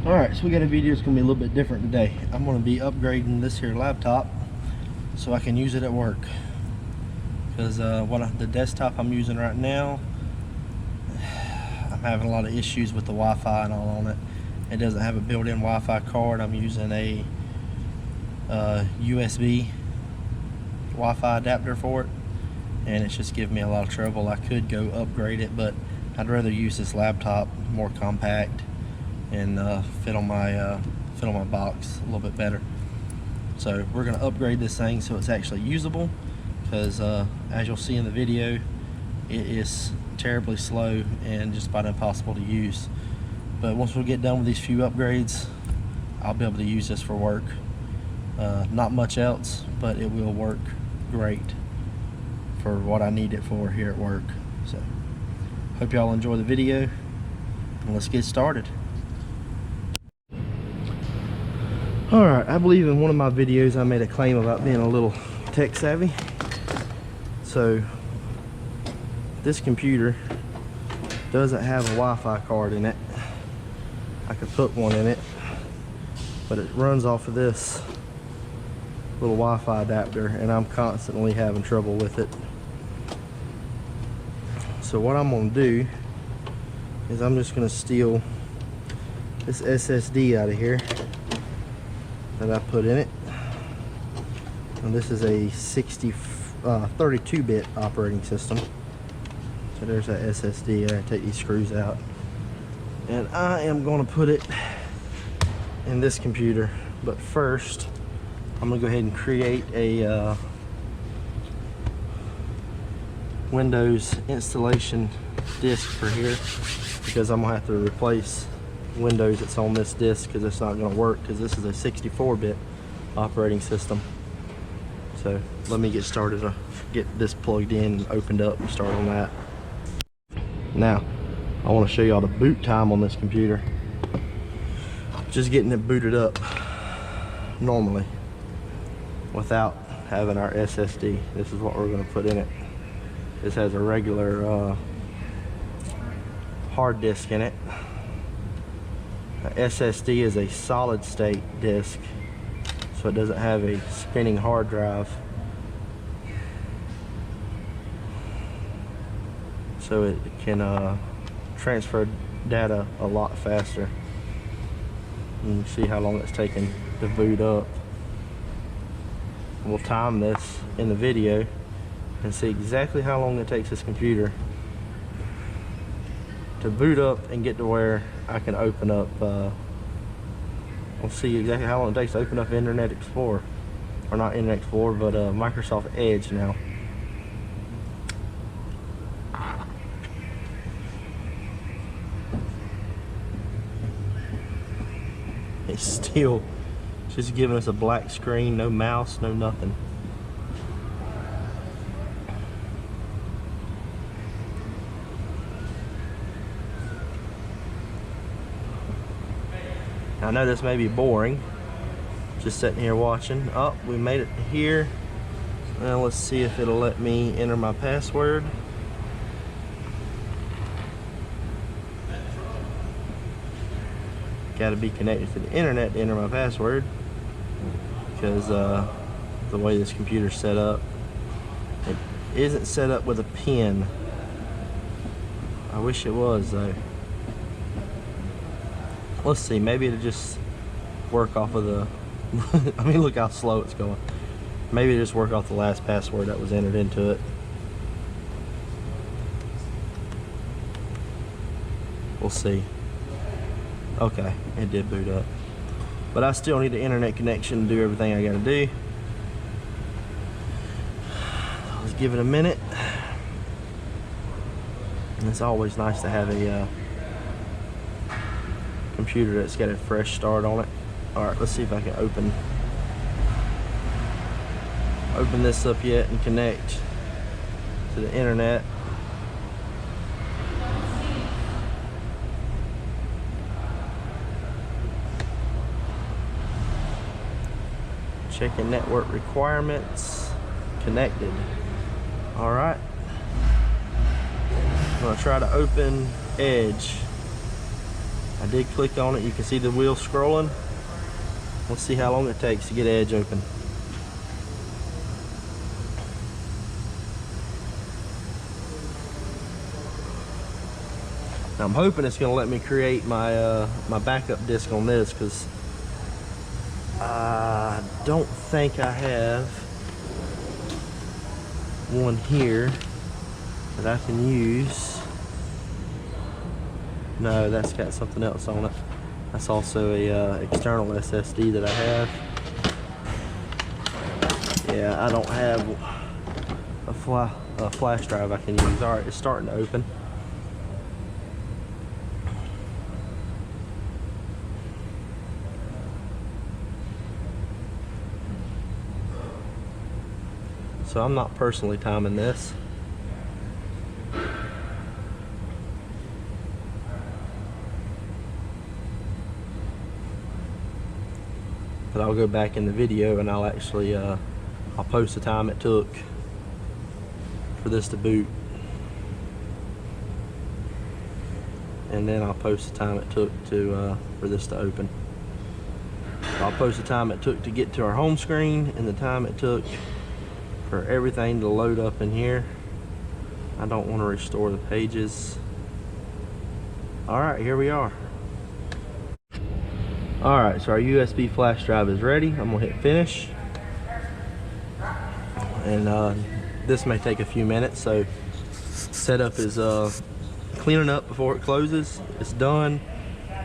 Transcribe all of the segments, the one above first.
Alright, so we got a video that's going to be a little bit different today. I'm going to be upgrading this here laptop so I can use it at work. Because the desktop I'm using right now, I'm having a lot of issues with the Wi-Fi and all on it. It doesn't have a built-in Wi-Fi card. I'm using a USB Wi-Fi adapter for it, and it's just giving me a lot of trouble. I could go upgrade it, but I'd rather use this laptop, more compact, and fit on my box a little bit better. So we're going to upgrade this thing so it's actually usable, because as you'll see in the video, it is terribly slow and just about impossible to use. But once we get done with these few upgrades, I'll be able to use this for work. Not much else, but it will work great for what I need it for here at work. So hope y'all enjoy the video, and let's get started. Alright, I believe in one of my videos I made a claim about being a little tech savvy. So this computer doesn't have a Wi-Fi card in it. I could put one in it, but it runs off of this little Wi-Fi adapter, and I'm constantly having trouble with it. So what I'm going to do is I'm just going to steal this SSD out of here that I put in it, and this is a 32-bit operating system. So there's that SSD. I take these screws out, and I am going to put it in this computer. But first, I'm going to go ahead and create a Windows installation disk for here, because I'm going to have to replace Windows that's on this disk, because it's not going to work, because this is a 64-bit operating system. So let me get started to get this plugged in and opened up and start on that. Now I want to show y'all the boot time on this computer. Just getting it booted up normally without having our SSD. This is what we're going to put in it. This has a regular hard disk in it. SSD is a solid state disk, so it doesn't have a spinning hard drive, so it can transfer data a lot faster. You can see how long it's taken to boot up. We'll time this in the video and see exactly how long it takes this computer to boot up and get to where I can open up, we'll see exactly how long it takes to open up Internet Explorer, or not Internet Explorer, but Microsoft Edge now. It's still just giving us a black screen, no mouse, no nothing. I know this may be boring, just sitting here watching. Oh, we made it here. Now let's see if it'll let me enter my password. Got to be connected to the internet to enter my password, because the way this computer's set up, it isn't set up with a pin. I wish it was though. Let's see, maybe it'll just work off of the I mean, look how slow it's going. Maybe it'll just work off the last password that was entered into it. We'll see. Okay, it did boot up, but I still need the internet connection to do everything I gotta do. Let's give it a minute. And it's always nice to have a computer that's got a fresh start on it. Alright, let's see if I can open this up yet and connect to the internet. Checking network requirements. Connected. Alright. I'm going to try to open Edge. I did click on it. You can see the wheel scrolling. Let's see how long it takes to get edge open. Now I'm hoping it's going to let me create my my backup disc on this, because I don't think I have one here that I can use. No, that's got something else on it. That's also a external SSD that I have. Yeah, I don't have a flash drive I can use. All right, it's starting to open. So I'm not personally timing this. But I'll go back in the video and I'll actually I'll post the time it took for this to boot, and then I'll post the time it took to for this to open. I'll post the time it took to get to our home screen and the time it took for everything to load up in here. I don't want to restore the pages. All right, here we are. All right, so our USB flash drive is ready. I'm gonna hit finish, and this may take a few minutes. So setup is cleaning up before it closes. It's done.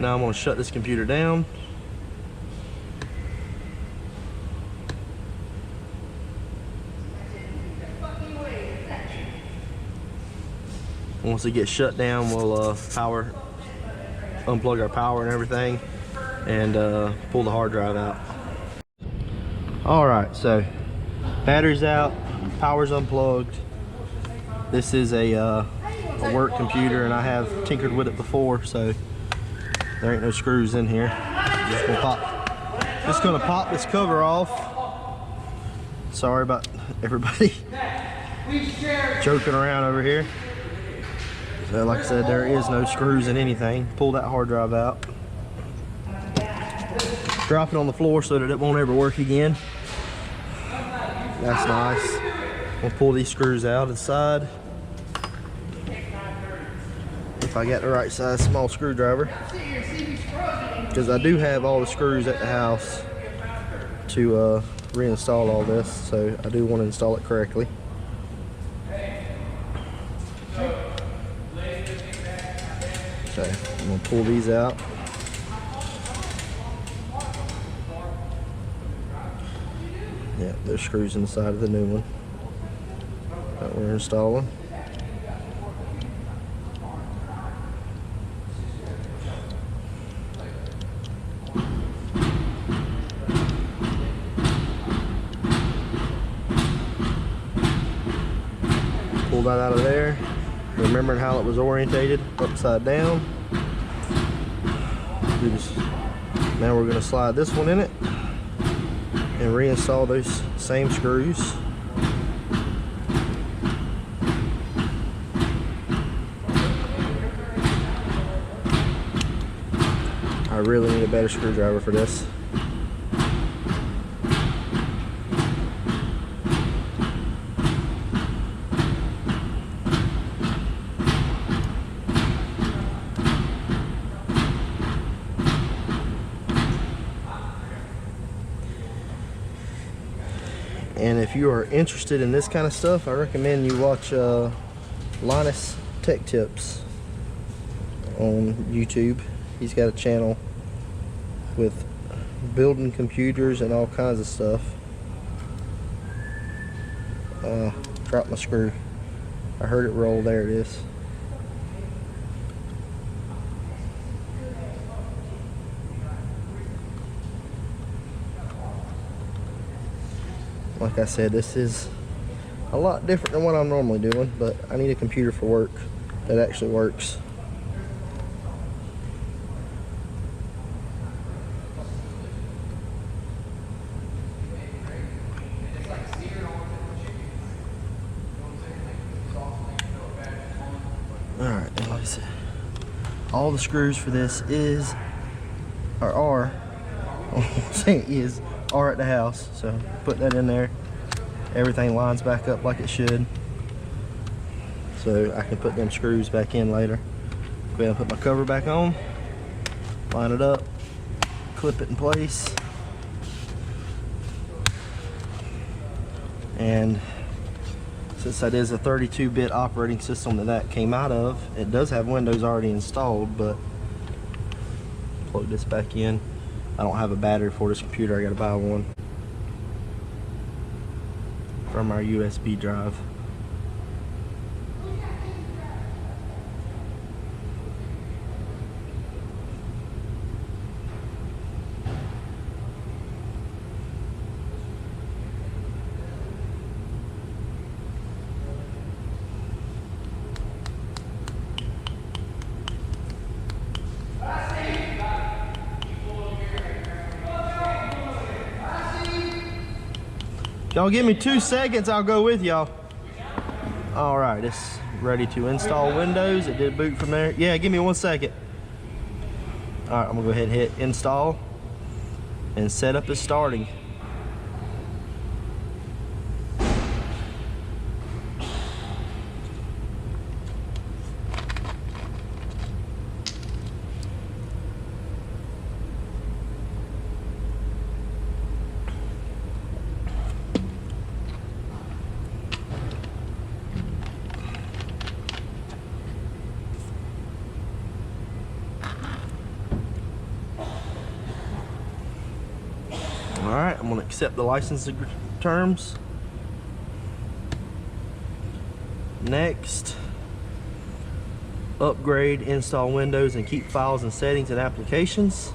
Now I'm gonna shut this computer down. Once it gets shut down, we'll unplug our power and everything, and pull the hard drive out. All right, so battery's out, power's unplugged. This is a work computer, and I have tinkered with it before, so there ain't no screws in here. Just gonna pop this cover off. Sorry about everybody joking around over here. So like I said, there is no screws in anything. Pull that hard drive out. Drop it on the floor so that it won't ever work again. That's nice. We'll pull these screws out inside. If I got the right size small screwdriver. Because I do have all the screws at the house to reinstall all this, so I do want to install it correctly. So I'm gonna pull these out. Yeah, there's screws inside of the new one that we're installing. Pull that out of there. Remembering how it was orientated, upside down. Now we're going to slide this one in it and reinstall those same screws. I really need a better screwdriver for this. And if you are interested in this kind of stuff, I recommend you watch Linus Tech Tips on YouTube. He's got a channel with building computers and all kinds of stuff. Dropped my screw. I heard it roll. There it is. Like I said, this is a lot different than what I'm normally doing, but I need a computer for work that actually works. Alright, like I said, all the screws for this are at the house. So put that in there. Everything lines back up like it should. So I can put them screws back in later. Go ahead and put my cover back on. Line it up. Clip it in place. And since that is a 32-bit operating system that came out of, it does have Windows already installed, but plug this back in. I don't have a battery for this computer. I gotta buy one from our USB drive. Y'all give me 2 seconds, I'll go with y'all. All right, it's ready to install Windows. It did boot from there. Yeah, give me 1 second. All right, I'm gonna go ahead and hit install, and setup is starting. All right, I'm gonna accept the license terms. Next, upgrade, install Windows, and keep files and settings and applications.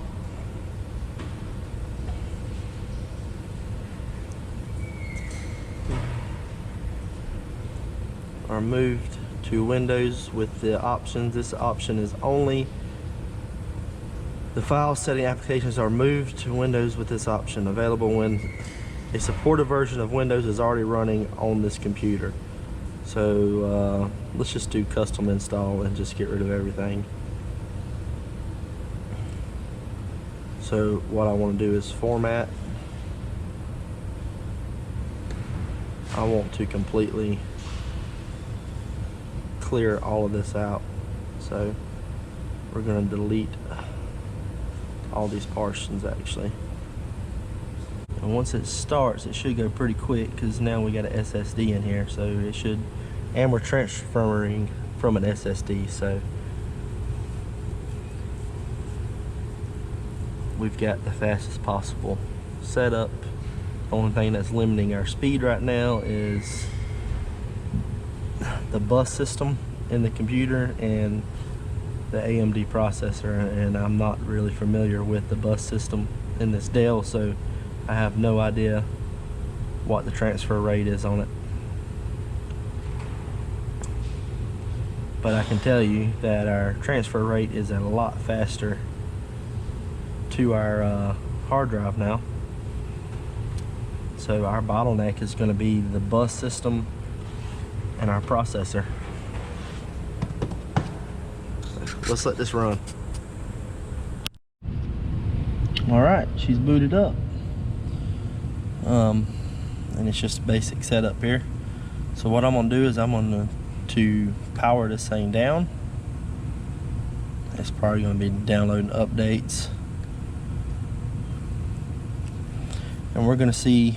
Are moved to Windows with the options. This option is only the file setting applications are moved to Windows with this option, available when a supported version of Windows is already running on this computer. So let's just do custom install and just get rid of everything. So what I want to do is format. I want to completely clear all of this out. So we're going to delete all these portions actually. And once it starts, it should go pretty quick because now we got an SSD in here, so it should, and we're transferring from an SSD, so we've got the fastest possible setup. The only thing that's limiting our speed right now is the bus system in the computer and the AMD processor, and I'm not really familiar with the bus system in this Dell, so I have no idea what the transfer rate is on it. But I can tell you that our transfer rate is a lot faster to our hard drive now. So our bottleneck is going to be the bus system and our processor. Let's let this run. All right, she's booted up. And it's just a basic setup here. So what I'm gonna do is I'm gonna power this thing down. It's probably gonna be downloading updates. And we're gonna see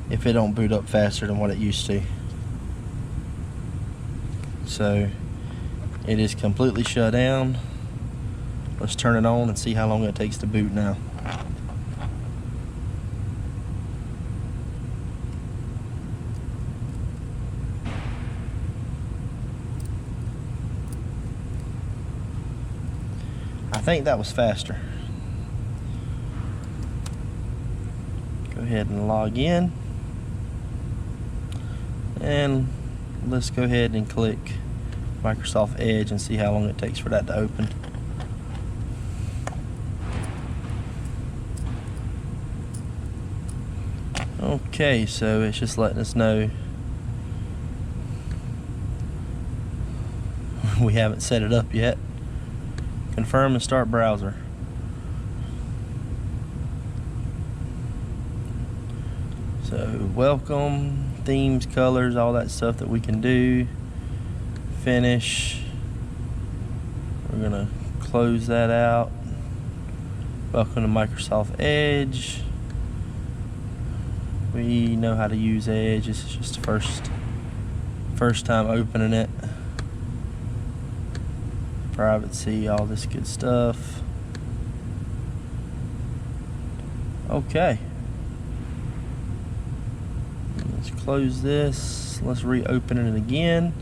if it don't boot up faster than what it used to. So it is completely shut down. Let's turn it on and see how long it takes to boot now. I think that was faster. Go ahead and log in. And let's go ahead and click Microsoft Edge and see how long it takes for that to open. Okay, so it's just letting us know we haven't set it up yet. Confirm and start browser. So welcome, themes, colors, all that stuff that we can do. Finish. We're gonna close that out. Welcome to Microsoft Edge. We know how to use Edge. This is just the first time opening it. Privacy, all this good stuff. Okay. Let's close this. Let's reopen it again.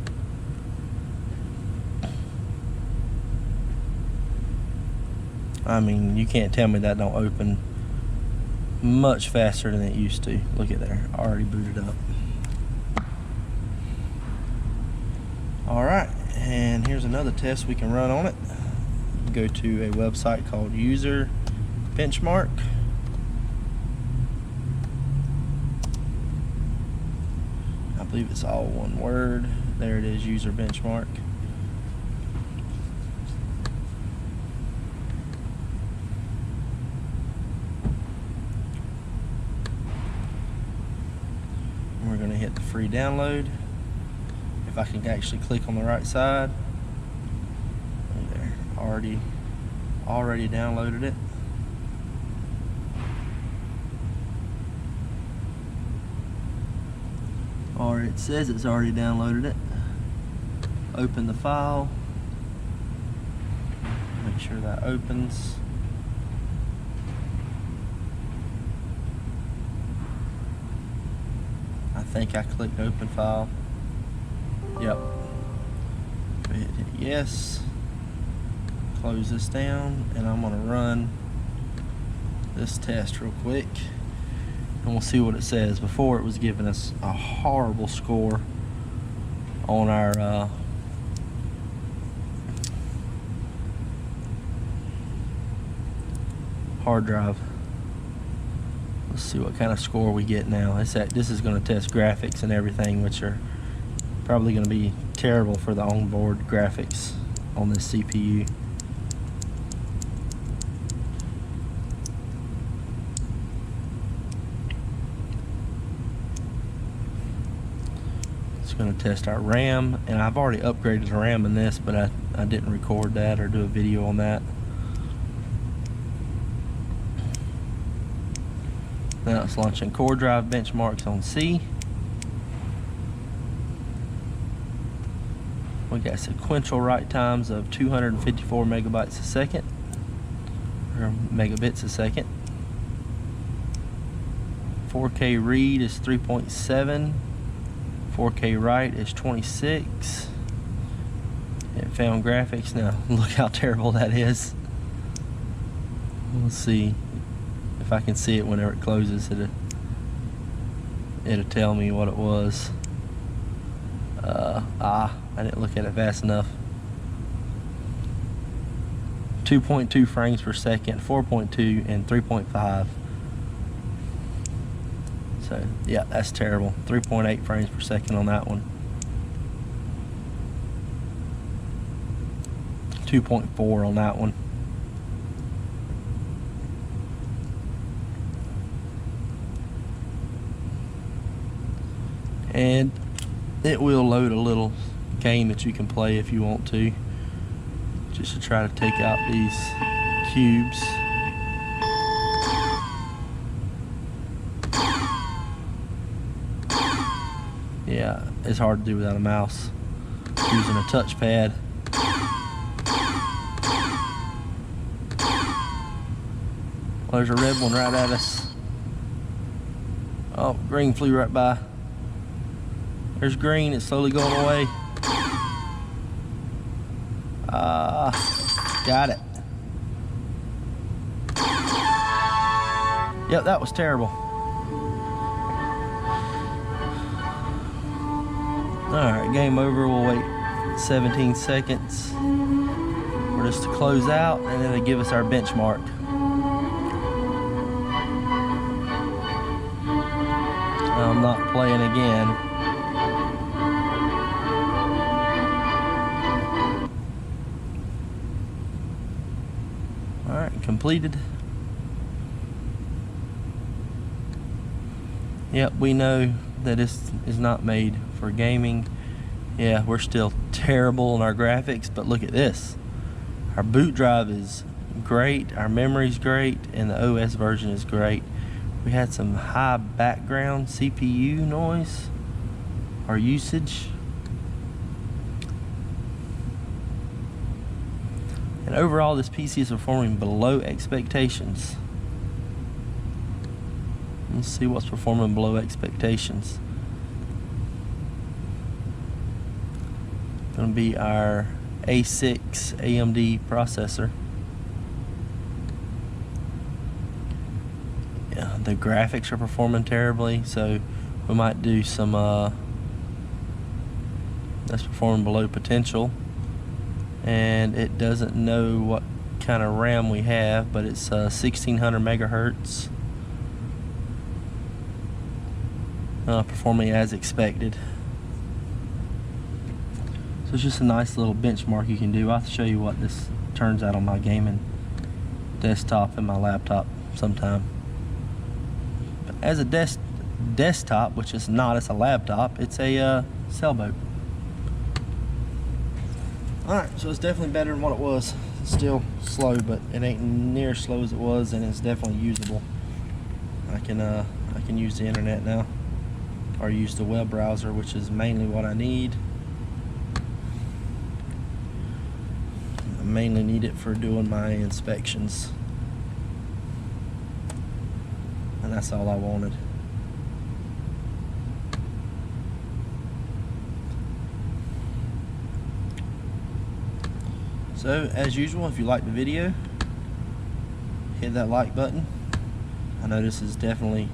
I mean, you can't tell me that don't open much faster than it used to. Look at there, already booted up. All right, and here's another test we can run on it. Go to a website called User Benchmark. I believe it's all one word. There it is, User Benchmark. We're going to hit the free download. If I can actually click on the right side. Right there. Already downloaded it. Or it says it's already downloaded it. Open the file. Make sure that opens. I think I clicked open file. Yep. Hit yes. Close this down, and I'm gonna run this test real quick, and we'll see what it says. Before it was giving us a horrible score on our hard drive. Let's see what kind of score we get now. This is going to test graphics and everything, which are probably going to be terrible for the onboard graphics on this CPU. It's going to test our RAM, and I've already upgraded the RAM in this, but I didn't record that or do a video on that. Now it's launching core drive benchmarks on C. We got sequential write times of 254 megabytes a second, or megabits a second. 4K read is 3.7. 4K write is 26. It found graphics. Now look how terrible that is. Let's see. If I can see it whenever it closes, it'll tell me what it was. I didn't look at it fast enough. 2.2 frames per second, 4.2, and 3.5. So yeah, that's terrible. 3.8 frames per second on that one. 2.4 on that one. And it will load a little game that you can play if you want to, just to try to take out these cubes. Yeah, it's hard to do without a mouse. Using a touchpad. Well, there's a red one right at us. Oh, green flew right by. There's green, it's slowly going away. Got it. Yep, that was terrible. Alright, game over. We'll wait 17 seconds for this to close out, and then it'll give us our benchmark. I'm not playing again. completed. Yep, we know that this is not made for gaming. Yeah, we're still terrible in our graphics, but look at this. Our boot drive is great, our memory's great, and the OS version is great. We had some high background CPU noise or usage. And overall, this PC is performing below expectations. Let's see what's performing below expectations. Going to be our A6 AMD processor. Yeah, the graphics are performing terribly, so we might do some that's performing below potential. And it doesn't know what kind of RAM we have, but it's 1600 megahertz. Performing as expected. So it's just a nice little benchmark you can do. I'll show you what this turns out on my gaming desktop and my laptop sometime. But as a desktop, which is not, it's a laptop, it's a sailboat. Alright, so it's definitely better than what it was. It's still slow, but it ain't near as slow as it was, and it's definitely usable. I can use the internet now, or use the web browser, which is mainly what I need. I mainly need it for doing my inspections, and that's all I wanted. So, as usual, if you like the video, hit that like button. I know this is definitely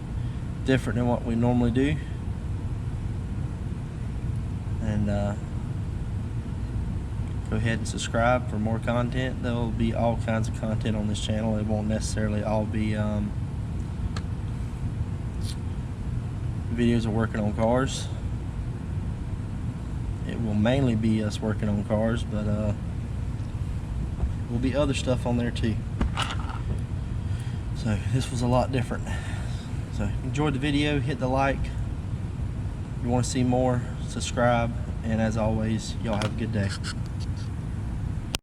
different than what we normally do. And go ahead and subscribe for more content. There will be all kinds of content on this channel. It won't necessarily all be videos of working on cars. It will mainly be us working on cars, but will be other stuff on there too. So this was a lot different. So enjoyed the video, hit the like. If you want to see more, subscribe, and as always, y'all have a good day.